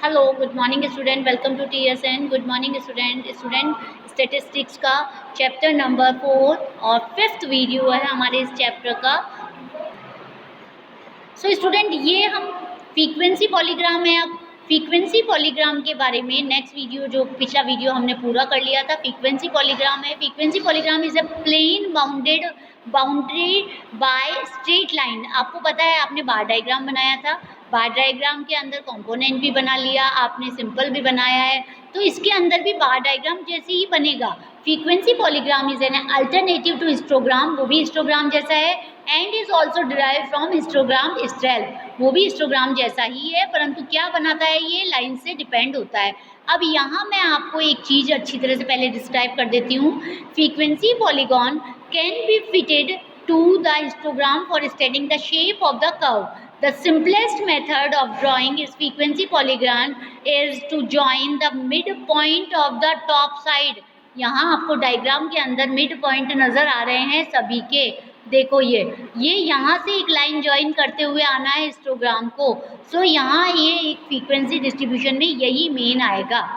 Hello, good morning student, welcome to TSN। Good morning student statistics का chapter number 4 और 5th video है हमारे इस चैप्टर का। स्टूडेंट ये हम फ्रीक्वेंसी पॉलीग्राम है। अब फ्रीक्वेंसी पॉलीग्राम के बारे में नेक्स्ट वीडियो, जो पिछला वीडियो हमने पूरा कर लिया था, फ्रीक्वेंसी पॉलीग्राम है। Frequency polygram is a plane boundary by straight line. आपको पता है, आपने बार डायग्राम बनाया था, बार डायग्राम के अंदर कंपोनेंट भी बना लिया आपने, सिंपल भी बनाया है, तो इसके अंदर भी बार डायग्राम जैसे ही बनेगा। Frequency polygram is an alternative to histogram, वो भी हिस्टोग्राम जैसा है, and is also derive from histogram itself, वो भी हिस्टोग्राम जैसा ही है, परंतु क्या बनाता है, ये लाइन से डिपेंड होता है। अब यहाँ मैं आपको एक चीज़ अच्छी तरह से पहले डिस्क्राइब कर देती हूँ। Frequency polygon can be fitted to the histogram for studying the shape of the curve. The simplest method of drawing is frequency polygon is to join the midpoint of the top side. यहाँ आपको diagram के अंदर mid point नज़र आ रहे हैं सभी के। देखो ये यहाँ से एक लाइन ज्वाइन करते हुए आना है हिस्टोग्राम को। यहाँ ये एक फ्रीक्वेंसी डिस्ट्रीब्यूशन में यही मेन आएगा।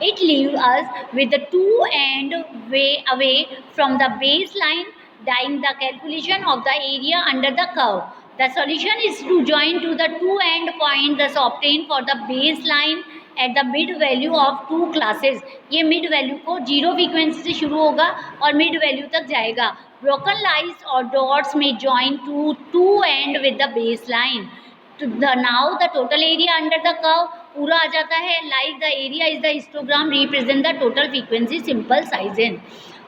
It leaves us with the two end way away from the baseline, dying the calculation of the area under the curve. The solution is to join to the two end point thus obtained for the baseline at the mid value of two classes. ये mid value को zero frequency से शुरू होगा और mid value तक जाएगा। Broken lines or dots may join to two end with the baseline. Now the total area under the curve पूरा आ जाता है, like the area is the histogram represent the total frequency simple size in.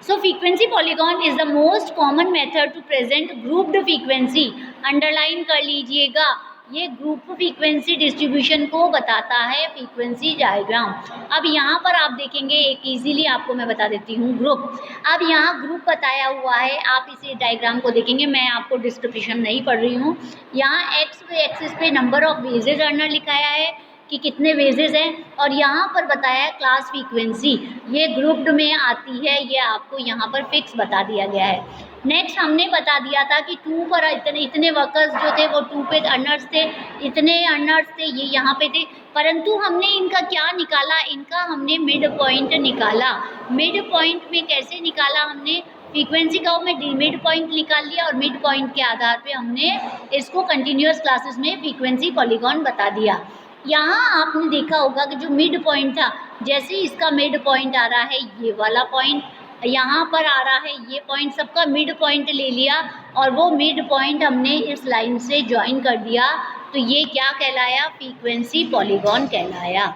So frequency polygon is the most common method to present grouped frequency. Underline कर लीजिएगा, ये group frequency distribution को बताता है frequency diagram. अब यहाँ पर आप देखेंगे, एक इजीली आपको मैं बता देती हूँ ग्रुप। अब यहाँ ग्रुप बताया हुआ है, आप इसे डायग्राम को देखेंगे, मैं आपको डिस्क्रिप्शन नहीं पढ़ रही हूँ। यहाँ एक्स एक्सिस पे नंबर ऑफ वेजेज अर्नर लिखाया है कि कितने वेजेस हैं, और यहाँ पर बताया है क्लास फ्रीक्वेंसी, ये ग्रुप्ड में आती है, ये आपको यहाँ पर फिक्स बता दिया गया है। नेक्स्ट हमने बता दिया था कि 2 पर इतने वर्कर्स जो थे वो 2 पे अर्नर्स थे, इतने अर्नर्स थे, ये यहाँ पे थे, परंतु हमने इनका क्या निकाला, इनका हमने मिड पॉइंट निकाला। मिड पॉइंट में कैसे निकाला हमने, फ्रीक्वेंसी कर्व में मिड पॉइंट निकाल लिया और मिड पॉइंट के आधार पे हमने इसको कंटिन्यूस क्लासेस में फ्रीक्वेंसी पॉलीगॉन बता दिया। यहाँ आपने देखा होगा कि जो मिड पॉइंट था, जैसे इसका मिड पॉइंट आ रहा है, ये वाला पॉइंट यहाँ पर आ रहा है, ये पॉइंट सबका मिड पॉइंट ले लिया और वो मिड पॉइंट हमने इस लाइन से ज्वाइन कर दिया, तो ये क्या कहलाया, फ्रीक्वेंसी पॉलीगॉन कहलाया।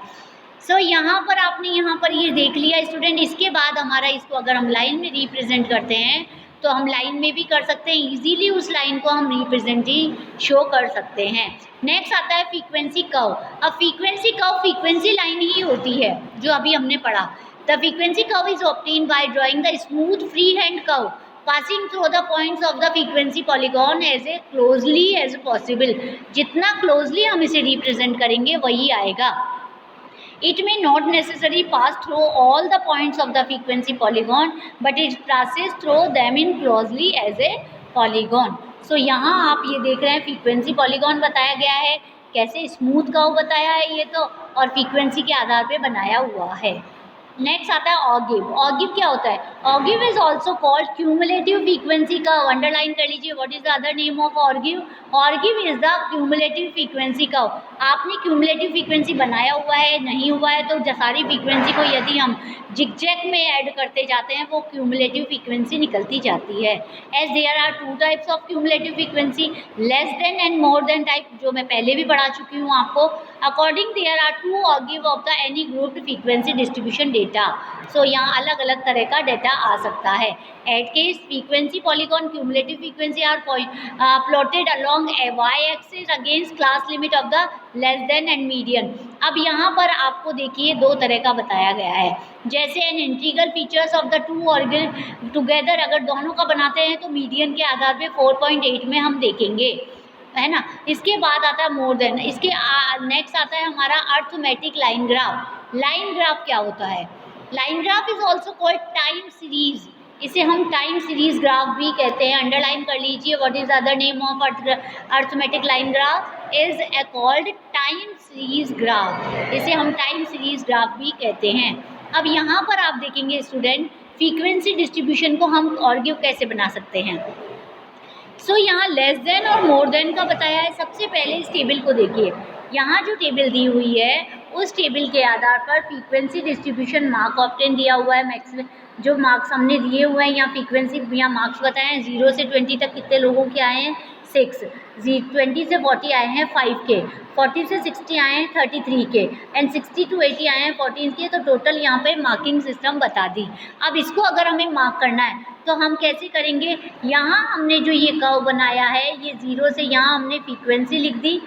यहाँ पर आपने यहाँ पर ये देख लिया स्टूडेंट। इसके बाद हमारा इसको अगर हम लाइन में रिप्रेजेंट करते हैं तो हम लाइन में भी कर सकते हैं, इजीली उस लाइन को हम रिप्रेजेंटिंग शो कर सकते हैं। नेक्स्ट आता है फ्रीक्वेंसी कर्व। अब फ्रीक्वेंसी कर्व फ्रीक्वेंसी लाइन ही होती है जो अभी हमने पढ़ा। The frequency curve is obtained by drawing the smooth free hand curve passing through the points of the frequency polygon as a closely as possible. जितना closely हम इसे रिप्रेजेंट करेंगे वही आएगा। It may not necessarily pass through all the points of the frequency polygon, but it passes through them in closely as a polygon. यहाँ आप ये देख रहे हैं फ्रीक्वेंसी पॉलीगॉन बताया गया है, कैसे स्मूथ कर्व बताया है ये तो, और फ्रीक्वेंसी के आधार पे बनाया हुआ है। नेक्स्ट आता है ऑगिव। ऑगिव क्या होता है, ogive is also called cumulative frequency curve. Underline कर लीजिए, what is the other name of ogive, ogive is the cumulative frequency curve. आपने क्यूमुलेटिव फ्रीक्वेंसी बनाया हुआ है, नहीं हुआ है तो सारी फ्रीक्वेंसी को यदि हम जिगजैग में ऐड करते जाते हैं वो क्यूमुलेटिव फ्रीक्वेंसी निकलती जाती है। As there are 2 types of cumulative frequency, less than and more than type, जो मैं पहले भी पढ़ा चुकी हूँ आपको। According there are 2 ogive of the any grouped frequency distribution data. यहाँ अलग अलग तरह का डेटा आ सकता है। At case frequency polygon cumulative frequency are plotted along A Y axis against class limit of the less than and median. अब यहाँ पर आपको देखिए 2 तरह का बताया गया है, जैसे an integral features of the 2 organ together, अगर दोनों का बनाते हैं तो मीडियन के आधार पे 4.8 में हम देखेंगे, है ना। इसके बाद आता है मोर देन, इसके नेक्स्ट आता है हमारा arithmetic line graph. Line graph क्या होता है, line graph is also called time series इसे हम टाइम सीरीज ग्राफ भी कहते हैं। अंडरलाइन कर लीजिए, what is other name of arithmetic line graph is called time series graph. इसे हम टाइम सीरीज ग्राफ भी कहते हैं। अब यहाँ पर आप देखेंगे स्टूडेंट, फ्रीक्वेंसी डिस्ट्रीब्यूशन को हम आर्ग्यू कैसे बना सकते हैं। यहाँ लेस देन और मोर देन का बताया है। सबसे पहले इस टेबल को देखिए, यहाँ जो टेबल दी हुई है उस टेबल के आधार पर फ्रीक्वेंसी डिस्ट्रीब्यूशन मार्क ऑप्टेन दिया हुआ है। मैक्सिमम जो मार्क्स हमने दिए हुए हैं यहाँ फ्रीक्वेंसी, यहाँ मार्क्स बताए हैं 0 से 20 तक कितने लोगों के आए हैं 6, 20 से 40 आए हैं 5 के, 40 से 60 आए हैं 33 के, एंड 60 to 80 आए हैं 14 के। तो टोटल यहाँ पे मार्किंग सिस्टम बता दी। अब इसको अगर हमें मार्क करना है तो हम कैसे करेंगे, यहाँ हमने जो ये कर्व बनाया है ये 0 से यहाँ हमने फ्रीक्वेंसी लिख दी।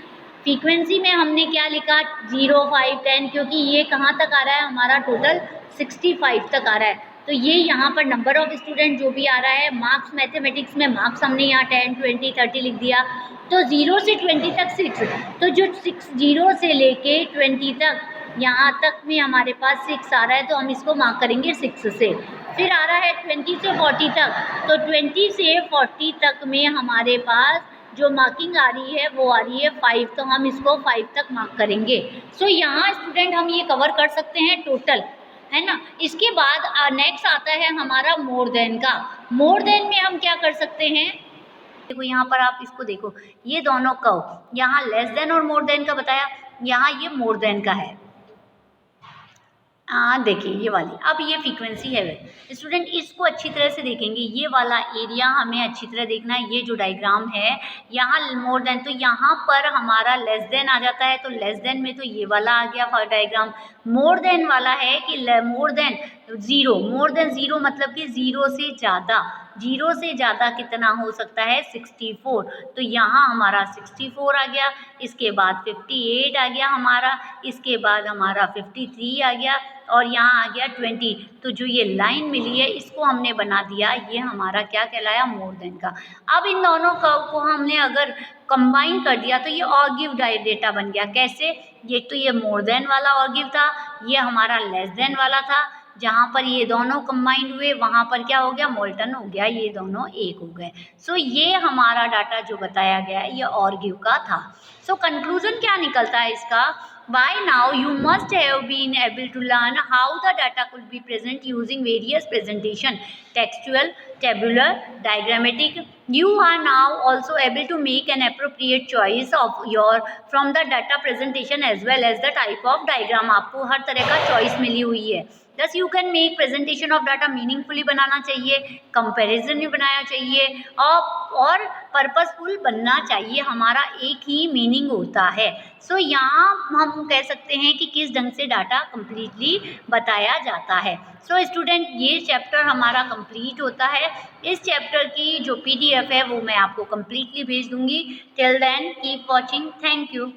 फ्रीक्वेंसी में हमने क्या लिखा 0, 5, 10, क्योंकि ये कहाँ तक आ रहा है हमारा टोटल 65 तक आ रहा है। तो ये यहाँ पर नंबर ऑफ स्टूडेंट जो भी आ रहा है, मार्क्स मैथमेटिक्स में मार्क्स हमने यहाँ 10, 20, 30 लिख दिया। तो 0 से 20 तक 6, तो जो 0 से लेके 20 तक यहाँ तक में हमारे पास 6 आ रहा है, तो हम इसको मार्क करेंगे 6 से। फिर आ रहा है 20 से 40 तक, तो 20 से 40 तक में हमारे पास जो मार्किंग आ रही है वो आ रही है 5, तो हम इसको 5 तक मार्क करेंगे। यहाँ स्टूडेंट हम ये कवर कर सकते हैं टोटल, है ना। इसके बाद नेक्स्ट आता है हमारा मोर देन का। मोर देन में हम क्या कर सकते हैं, देखो यहाँ पर आप इसको देखो, ये दोनों कर्व, यहाँ लेस देन और मोर देन का बताया, यहाँ ये मोर देन का है। देखिए ये वाली, अब ये फ्रीक्वेंसी है स्टूडेंट, इसको अच्छी तरह से देखेंगे। ये वाला एरिया हमें अच्छी तरह देखना है। ये जो डायग्राम है यहाँ मोर देन, तो यहाँ पर हमारा लेस देन आ जाता है, तो लेस देन में तो ये वाला आ गया डायग्राम। मोर देन वाला है कि मोर देन 0, मोर देन 0 मतलब कि 0 से ज़्यादा, 0 से ज़्यादा कितना हो सकता है 64, तो यहाँ हमारा 64 आ गया। इसके बाद 58 आ गया हमारा, इसके बाद हमारा 53 आ गया, और यहाँ आ गया 20। तो जो ये लाइन मिली है इसको हमने बना दिया, ये हमारा क्या कहलाया मोर देन का। अब इन दोनों कर्व को हमने अगर कंबाइन कर दिया तो ये ऑर्गिव डेटा बन गया। कैसे, ये तो ये मोर देन वाला ऑर्गिव था, ये हमारा लेस देन वाला था। जहाँ पर ये दोनों कंबाइंड हुए वहाँ पर क्या हो गया, मोल्टन हो गया, ये दोनों एक हो गए। ये हमारा डाटा जो बताया गया है ये ऑर्गिव का था। कंक्लूजन क्या निकलता है इसका, by now you must have been able to learn how the data could be present using various presentation, textual, tabular, diagrammatic. You are now also able to make an appropriate choice of your from the data presentation as well as the type of diagram. आपको हर तरह का choice मिली हुई है। Thus you can make presentation of data meaningfully बनाना चाहिए, comparison भी बनाना चाहिए, और purposeful बनना चाहिए। हमारा एक ही मीनिंग होता है। यहाँ हम कह सकते हैं कि किस ढंग से डाटा कम्प्लीटली बताया जाता है। स्टूडेंट ये चैप्टर हमारा कंप्लीट होता है। इस चैप्टर की जो PDF है वो मैं आपको कम्प्लीटली भेज दूंगी। Till then keep watching, thank you.